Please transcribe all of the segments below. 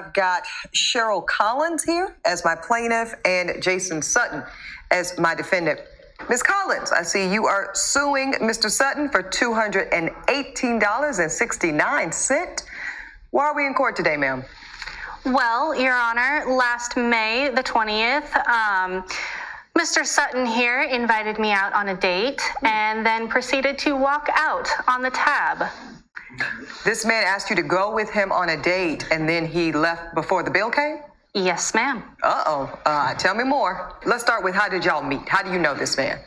I've got Cheryl Collins here as my plaintiff and Jason Sutton as my defendant. Ms. Collins, I see you are suing Mr. Sutton for $218.69. Why are we in court today, ma'am? Well, Your Honor, last May the 20th, Mr. Sutton here invited me out on a date and then proceeded to walk out on the tab. This man asked you to go with him on a date and then he left before the bill came? Yes, ma'am. Tell me more. Let's start with, how did y'all meet? How do you know this man?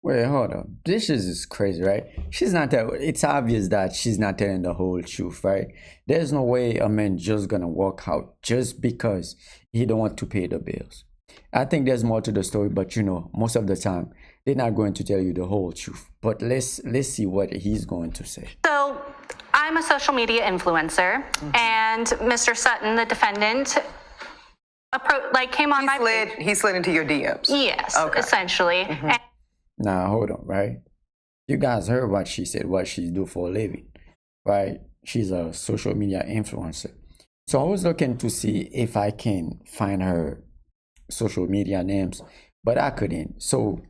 Wait, hold on. This is crazy, right? It's obvious that she's not telling the whole truth, right? There's no way a man just gonna walk out just because he don't want to pay the bills. I think there's more to the story, but most of the time they're not going to tell you the whole truth. But let's see what he's going to say. So I'm a social media influencer, and Mr. Sutton, the defendant, came on my page. He slid into your DMs. Yes, okay. Essentially. Now, hold on, right? You guys heard what she said, what she do for a living, right? She's a social media influencer. So I was looking to see if I can find her social media names, but I couldn't. So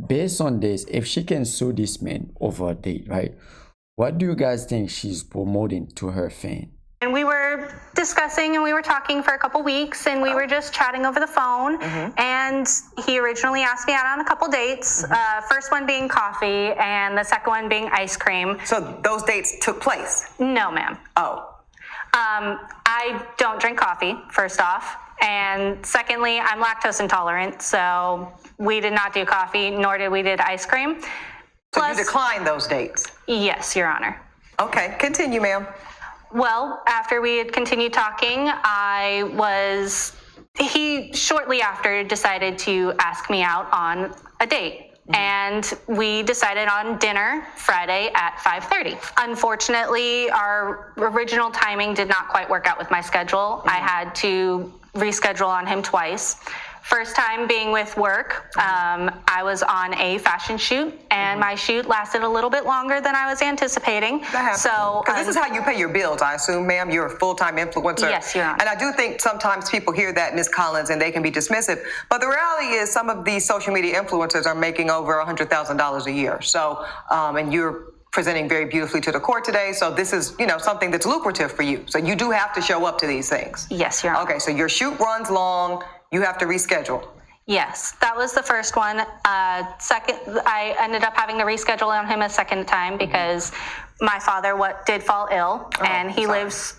based on this, if she can sue this man over a date, right? What do you guys think she's promoting to her fan? And we were discussing and we were talking for a couple weeks, and we were just chatting over the phone. And he originally asked me out on a couple dates. First one being coffee and the second one being ice cream. So those dates took place? No, ma'am. Oh. I don't drink coffee, first off. And secondly, I'm lactose intolerant, so we did not do coffee, nor did we do ice cream. So you declined those dates? Yes, Your Honor. Okay, continue, ma'am. Well, after we had continued talking, he shortly after decided to ask me out on a date. And we decided on dinner Friday at 5:30. Unfortunately, our original timing did not quite work out with my schedule. I had to reschedule on him twice. First time being with work, I was on a fashion shoot, and my shoot lasted a little bit longer than I was anticipating. That happens. So, because this is how you pay your bills, I assume, ma'am. You're a full-time influencer. Yes, Your Honor. And I do think sometimes people hear that, Ms. Collins, and they can be dismissive. But the reality is, some of these social media influencers are making over $100,000 a year. So, and you're presenting very beautifully to the court today. So this is, something that's lucrative for you. So you do have to show up to these things. Yes, Your Honor. Okay, so your shoot runs long. You have to reschedule. Yes, that was the first one. Second, I ended up having to reschedule on him a second time because my father did fall ill, and he lives.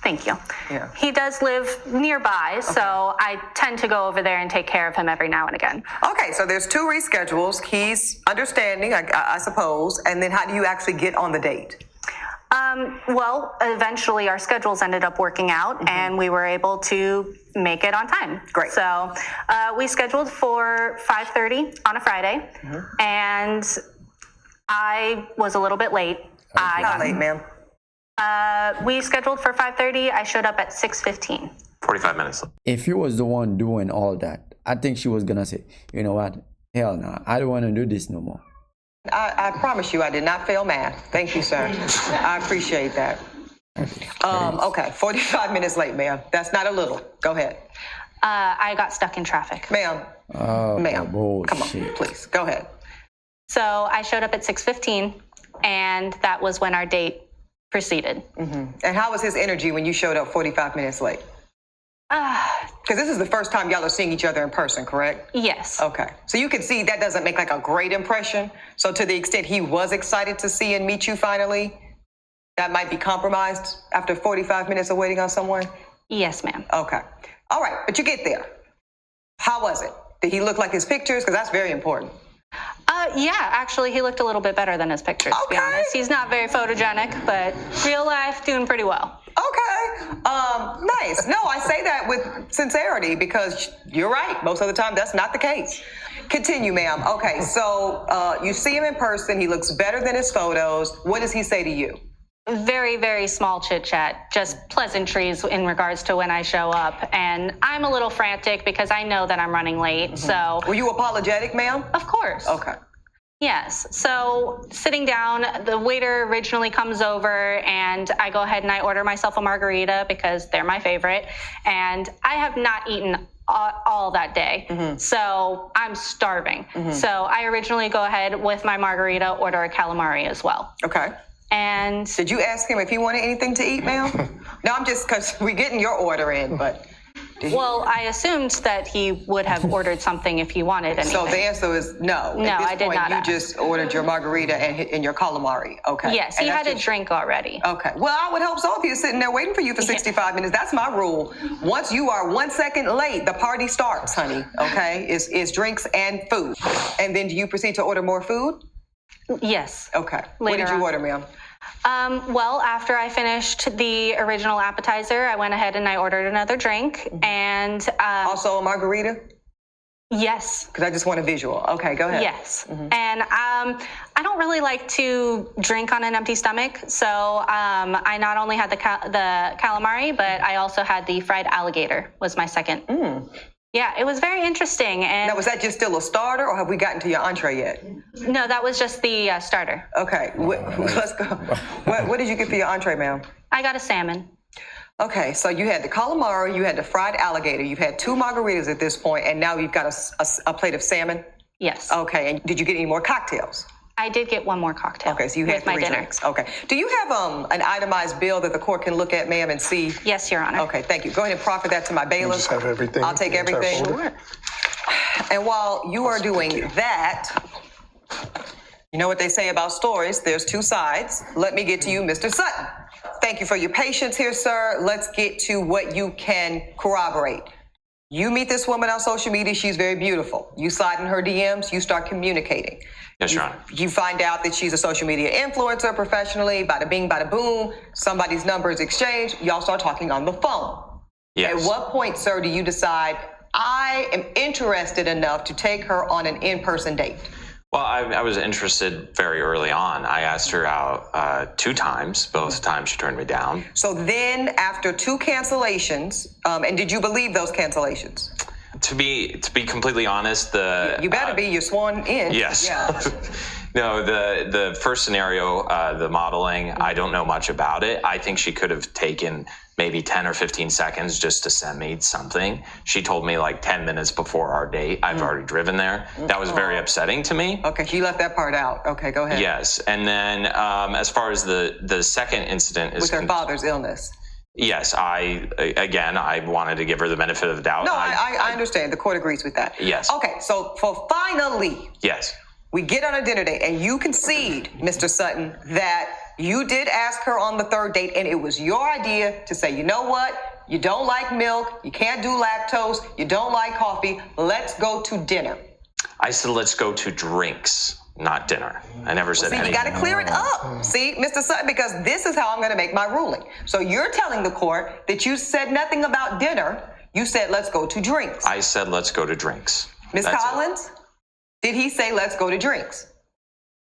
Thank you. Yeah. He does live nearby, so I tend to go over there and take care of him every now and again. Okay, so there's two reschedules. He's understanding, I suppose. And then how do you actually get on the date? Well, eventually our schedules ended up working out, and we were able to make it on time. Great. So we scheduled for 5:30 on a Friday, and I was a little bit late. Not late, ma'am. We scheduled for 5:30. I showed up at 6:15. 45 minutes. If you was the one doing all that, I think she was gonna say, you know what? Hell no, I don't want to do this no more. I promise you I did not fail math. Thank you, sir. I appreciate that. Okay, 45 minutes late, ma'am. That's not a little. Go ahead. I got stuck in traffic. Ma'am. Ma'am. Come on, please. Go ahead. So I showed up at 6:15, and that was when our date proceeded. And how was his energy when you showed up 45 minutes late? Because this is the first time y'all are seeing each other in person, correct? Yes. Okay. So you can see that doesn't make a great impression. So to the extent he was excited to see and meet you finally, that might be compromised after 45 minutes of waiting on someone? Yes, ma'am. Okay. All right, but you get there. How was it? Did he look like his pictures? Because that's very important. Yeah, actually, he looked a little bit better than his pictures, to be honest. He's not very photogenic, but real life, doing pretty well. Okay. Nice. No, I say that with sincerity because you're right. Most of the time, that's not the case. Continue, ma'am. Okay, so you see him in person. He looks better than his photos. What does he say to you? Very, very small chit chat, just pleasantries in regards to when I show up. And I'm a little frantic because I know that I'm running late. So. Were you apologetic, ma'am? Of course. Okay. Yes. So sitting down, the waiter originally comes over and I go ahead and I order myself a margarita because they're my favorite. And I have not eaten all that day. So I'm starving. So I originally go ahead with my margarita, order a calamari as well. Okay. And did you ask him if he wanted anything to eat, ma'am? No, I'm just, because we're getting your order in, but. well, I assumed that he would have ordered something if he wanted anything. So the answer is no. No, At this I did point, not You ask. just ordered your margarita and your calamari. Okay. Yes, And he that's had a just- drink already. Okay. Well, I would hope so if he was sitting there waiting for you for 65 minutes. That's my rule. Once you are 1 second late, the party starts, honey. Okay? It's drinks and food. And then do you proceed to order more food? Yes. Okay. What Later did you on. order, ma'am? Well, after I finished the original appetizer, I went ahead and I ordered another drink. And Also a margarita? yes. Because I just want a visual. Okay, go ahead. Yes. And I don't really like to drink on an empty stomach. So I not only had the calamari, but I also had the fried alligator was my second. Yeah, it was very interesting. And Now, was that just still a starter, or have we gotten to your entree yet? no, that was just the starter. Okay, let's go. What did you get for your entree, ma'am? I got a salmon. Okay, so you had the calamari, you had the fried alligator, you've had 2 margaritas at this point, and now you've got a plate of salmon? Yes. Okay, and did you get any more cocktails? I did get one more cocktail. Okay, so you had with my 3 dinner. drinks. Okay. Do you have an itemized bill that the court can look at, ma'am, and see? Yes, Your Honor. Okay, thank you. Go ahead and proffer that to my bailiff. Just have everything. I'll take the entire everything. folder. And while you are doing that, you know what they say about stories, there's 2 sides. Let me get to you, Mr. Sutton. Thank you for your patience here, sir. Let's get to what you can corroborate. You meet this woman on social media, she's very beautiful. You slide in her DMs, you start communicating. Yes, Your Honor. You find out that she's a social media influencer professionally, bada bing, bada boom, somebody's number is exchanged, y'all start talking on the phone. Yes. At what point, sir, do you decide, I am interested enough to take her on an in-person date? Well, I was interested very early on. I asked her out 2 times. Both times she turned me down. So then after 2 cancellations, and did you believe those cancellations? To be completely honest, You better be, you're sworn in. Yes. Yeah. No, the first scenario, the modeling, I don't know much about it. I think she could have taken maybe 10 or 15 seconds just to send me something. She told me like 10 minutes before our date. I've already driven there. That was very upsetting to me. Okay, she left that part out. Okay, go ahead. Yes. And then as far as the second incident is With her father's illness. yes, I wanted to give her the benefit of the doubt. No, I understand. The court agrees with that. Yes. Okay, so for finally, Yes. we get on a dinner date and you concede, Mr. Sutton, that you did ask her on the 3rd date and it was your idea to say, you know what? You don't like milk, you can't do lactose, you don't like coffee, let's go to dinner. I said, let's go to drinks, not dinner. I never said See, you anything. got to clear it up. See, Mr. Sutton, because this is how I'm going to make my ruling. So you're telling the court that you said nothing about dinner. You said, let's go to drinks. I said, let's go to drinks. Ms. That's it. Collins, did he say, let's go to drinks?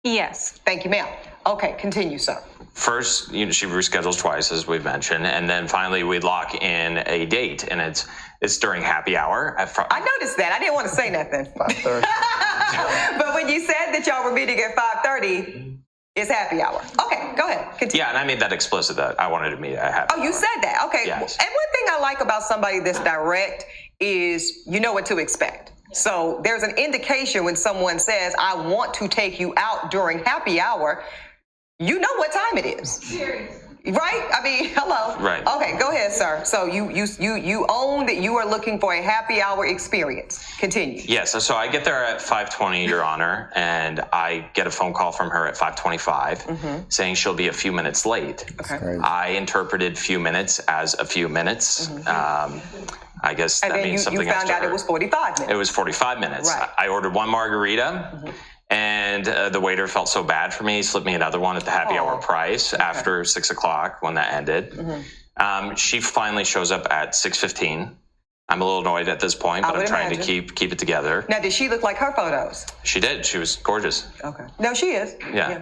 Yes. Thank you, ma'am. Okay, continue, sir. First, she reschedules twice, as we've mentioned, and then finally we lock in a date, and it's during happy hour. I noticed that. I didn't want to say nothing. 5:30. But when you said that y'all were meeting at 5:30, it's happy hour. Okay, go ahead. Continue. Yeah, and I made that explicit that I wanted to meet at happy Oh, you hour. said that. Okay. Yes. And one thing I like about somebody that's direct is you know what to expect. So there's an indication when someone says, I want to take you out during happy hour, you know what time it is. Right? I mean, hello. Right. Okay, go ahead, sir. So you own that you are looking for a happy hour experience. Continue. Yes, so I get there at 5:20, Your Honor, and I get a phone call from her at 5:25 saying she'll be a few minutes late. Okay. I interpreted few minutes as a few minutes. I guess And that then means you something else found to out her. it was 45 minutes. It was 45 minutes. Right. I ordered 1 margarita, and the waiter felt so bad for me. He slipped me another one at the happy hour price after 6 o'clock when that ended. She finally shows up at 6:15. I'm a little annoyed at this point, but I'm would trying imagine. to keep it together. Now, did she look like her photos? She did. She was gorgeous. Okay. No, she is. Yeah.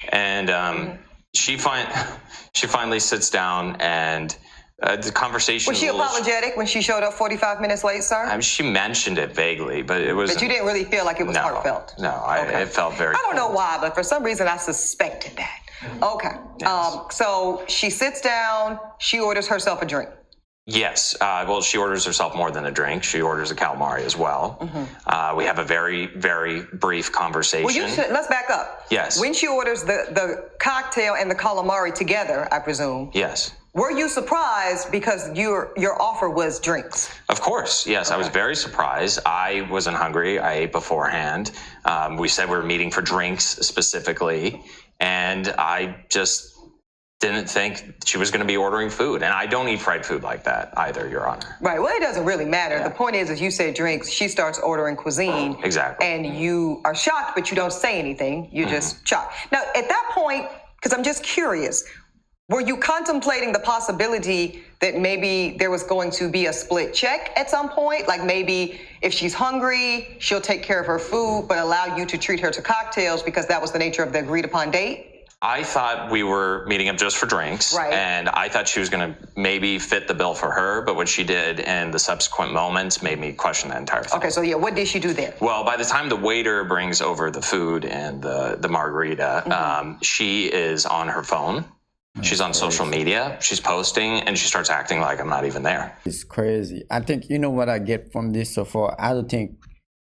And she finally sits down and The conversation Was she apologetic when she showed up 45 minutes late, sir? She mentioned it vaguely, but it was. But you didn't really feel like it was heartfelt? No, it felt very. I don't know why, but for some reason I suspected that. Okay. Yes. So she sits down, she orders herself a drink. Yes. Well, she orders herself more than a drink. She orders a calamari as well. We have a very, very brief conversation. Well, let's back up. Yes. When she orders the cocktail and the calamari together, I presume. Yes. Were you surprised because your offer was drinks? Of course, yes. Okay. I was very surprised. I wasn't hungry. I ate beforehand. We said we were meeting for drinks specifically, and I just didn't think she was going to be ordering food. And I don't eat fried food like that either, Your Honor. Right. Well, it doesn't really matter. Yeah. The point is, as you said drinks, she starts ordering cuisine. Exactly. And you are shocked, but you don't say anything. You're just shocked. Now, at that point, because I'm just curious, were you contemplating the possibility that maybe there was going to be a split check at some point? Like maybe if she's hungry, she'll take care of her food, but allow you to treat her to cocktails because that was the nature of the agreed upon date? I thought we were meeting up just for drinks. Right. And I thought she was going to maybe fit the bill for her, but what she did in the subsequent moments made me question that entire thing. Okay, so yeah, what did she do then? Well, by the time the waiter brings over the food and the margarita, she is on her phone. She's on social media, she's posting, and she starts acting like I'm not even there. It's crazy. I think, you know what I get from this so far? I don't think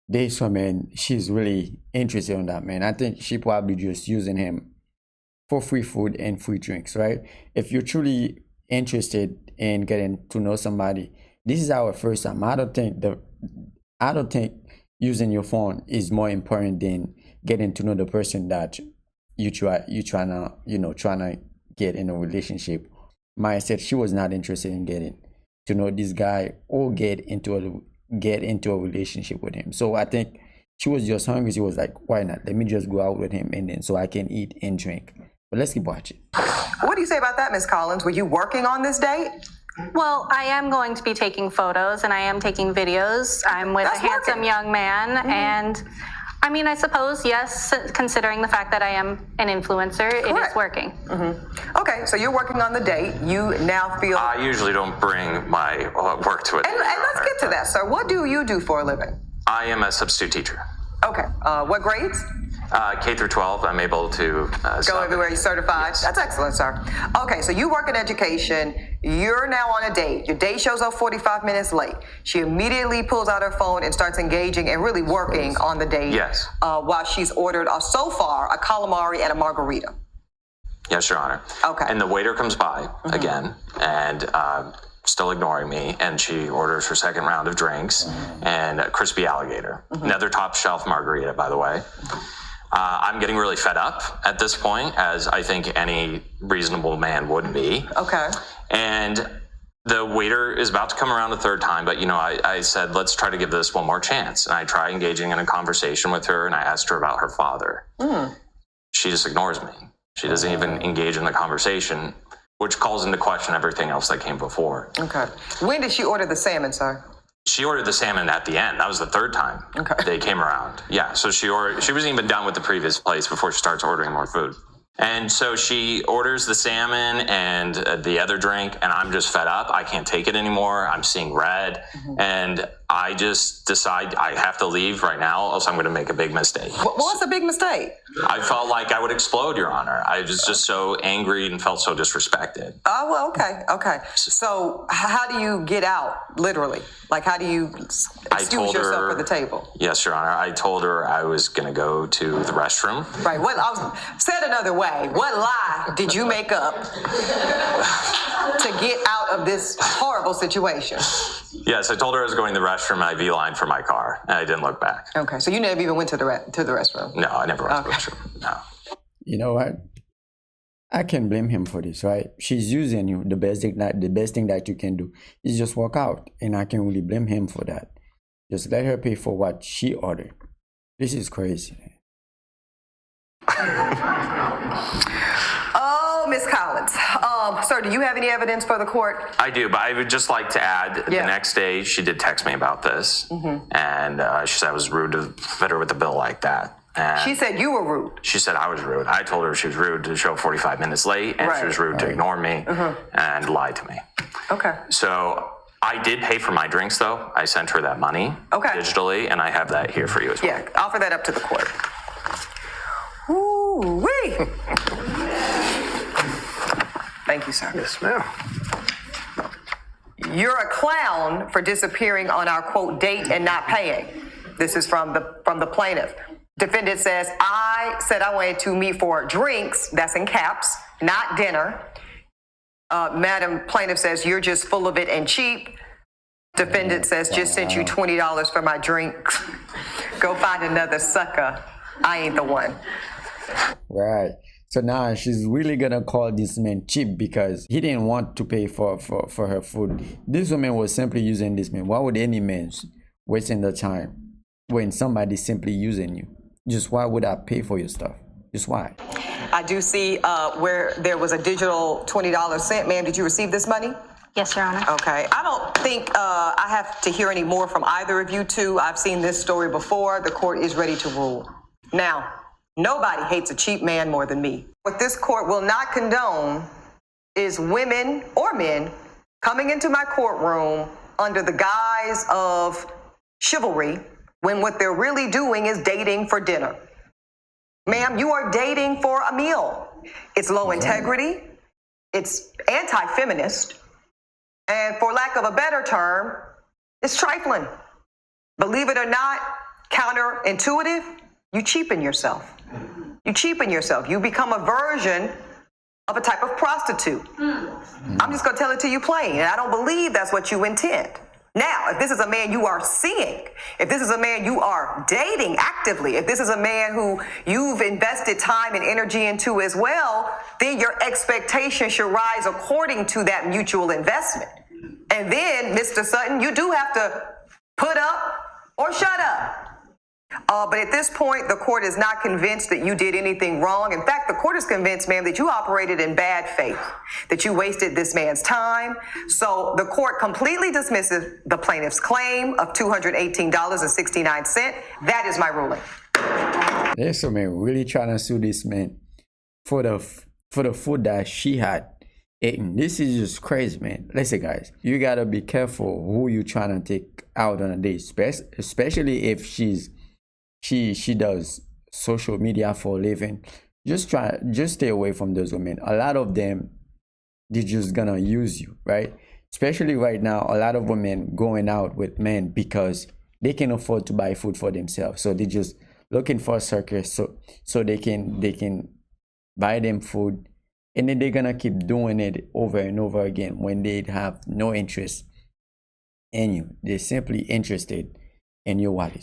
this woman, she's really interested in that man. I think she probably just using him for free food and free drinks, right? If you're truly interested in getting to know somebody, this is our first time. I don't think using your phone is more important than getting to know the person that you trying to get in a relationship. Maya said she was not interested in getting to know this guy or get into a relationship with him. So I think she was just hungry. She was like, why not? Let me just go out with him and then so I can eat and drink. But let's keep watching. What do you say about that, Ms. Collins? Were you working on this date? Well, I am going to be taking photos and I am taking videos. I'm with a handsome young man and I mean, I suppose, yes, considering the fact that I am an influencer, it is working. Okay, so you're working on the date. You now feel... I usually don't bring my work to it. And let's get to that, sir. What do you do for a living? I am a substitute teacher. Okay, what grades? K through 12, I'm able to go everywhere. You're certified. Yes. That's excellent, sir. Okay, so you work in education. You're now on a date. Your date shows up 45 minutes late. She immediately pulls out her phone and starts engaging and really working on the date. Yes. While she's ordered so far a calamari and a margarita. Yes, Your Honor. Okay. And the waiter comes by again and still ignoring me, and she orders her second round of drinks and a crispy alligator. Another top shelf margarita, by the way. I'm getting really fed up at this point, as I think any reasonable man would be. Okay. And the waiter is about to come around a third time, but I said, let's try to give this one more chance. And I try engaging in a conversation with her, and I asked her about her father. She just ignores me. She doesn't even engage in the conversation, which calls into question everything else that came before. Okay. When did she order the salmon, sir? She ordered the salmon at the end. That was the third time they came around. Yeah, so she wasn't even done with the previous place before she starts ordering more food. And so she orders the salmon and the other drink, and I'm just fed up. I can't take it anymore. I'm seeing red. And I just decide I have to leave right now, else I'm going to make a big mistake. What's a big mistake? I felt like I would explode, Your Honor. I was just so angry and felt so disrespected. Oh, well, okay. So how do you get out, literally? Like, how do you excuse yourself for the table? Yes, Your Honor. I told her I was going to go to the restroom. Right. Said another way, what lie did you make up to get out of this horrible situation? Yes, I told her I was going to the restroom, and I V-lined for my car, and I didn't look back. Okay, so you never even went to the restroom? No, I never went to the restroom, no. You know what? I can blame him for this, right? She's using you. The best thing that you can do is just walk out, and I can really blame him for that. Just let her pay for what she ordered. This is crazy. Oh, Ms. Collins. Sir, do you have any evidence for the court? I do, but I would just like to add, the next day she did text me about this, and she said I was rude to fit her with the bill like that. And she said you were rude. She said I was rude. I told her she was rude to show 45 minutes late, and she was rude to ignore me and lie to me. Okay. So I did pay for my drinks, though. I sent her that money digitally, and I have that here for you as well. Yeah, offer that up to the court. Ooh-wee. Thank you, sir. Yes, ma'am. You're a clown for disappearing on our, quote, date and not paying. This is from the plaintiff. Defendant says, I said I wanted to meet for drinks, that's in caps, not dinner. Madam Plaintiff says, you're just full of it and cheap. Defendant says, just sent you $20 for my drinks. Go find another sucker. I ain't the one. Right. So now she's really gonna call this man cheap because he didn't want to pay for her food. This woman was simply using this man. Why would any man wasting the time when somebody's simply using you? Just why would I pay for your stuff? Just why? I do see where there was a digital $20 sent. Ma'am, did you receive this money? Yes, Your Honor. Okay. I don't think I have to hear any more from either of you two. I've seen this story before. The court is ready to rule. Now, nobody hates a cheap man more than me. What this court will not condone is women or men coming into my courtroom under the guise of chivalry when what they're really doing is dating for dinner. Ma'am, you are dating for a meal. It's low integrity. It's anti-feminist. And for lack of a better term, it's trifling. Believe it or not, counterintuitive, you cheapen yourself. You cheapen yourself. You become a version of a type of prostitute. I'm just going to tell it to you plain, and I don't believe that's what you intend. Now, if this is a man you are seeing, if this is a man you are dating actively, if this is a man who you've invested time and energy into as well, then your expectation should rise according to that mutual investment. And then, Mr. Sutton, you do have to put up or shut up. But at this point, the court is not convinced that you did anything wrong. In fact, the court is convinced, ma'am, that you operated in bad faith, that you wasted this man's time. So the court completely dismisses the plaintiff's claim of $218.69. That is my ruling. There's some man really trying to sue this man for the food that she had eaten. This is just crazy, man. Listen, guys, you gotta be careful who you trying to take out on a date, especially if she does social media for a living. Just stay away from those women. A lot of them, they're just gonna use you, right? Especially right now, a lot of women going out with men because they can afford to buy food for themselves. So they're just looking for a circus so they can buy them food, and then they're gonna keep doing it over and over again when they have no interest in you. They're simply interested in your wallet.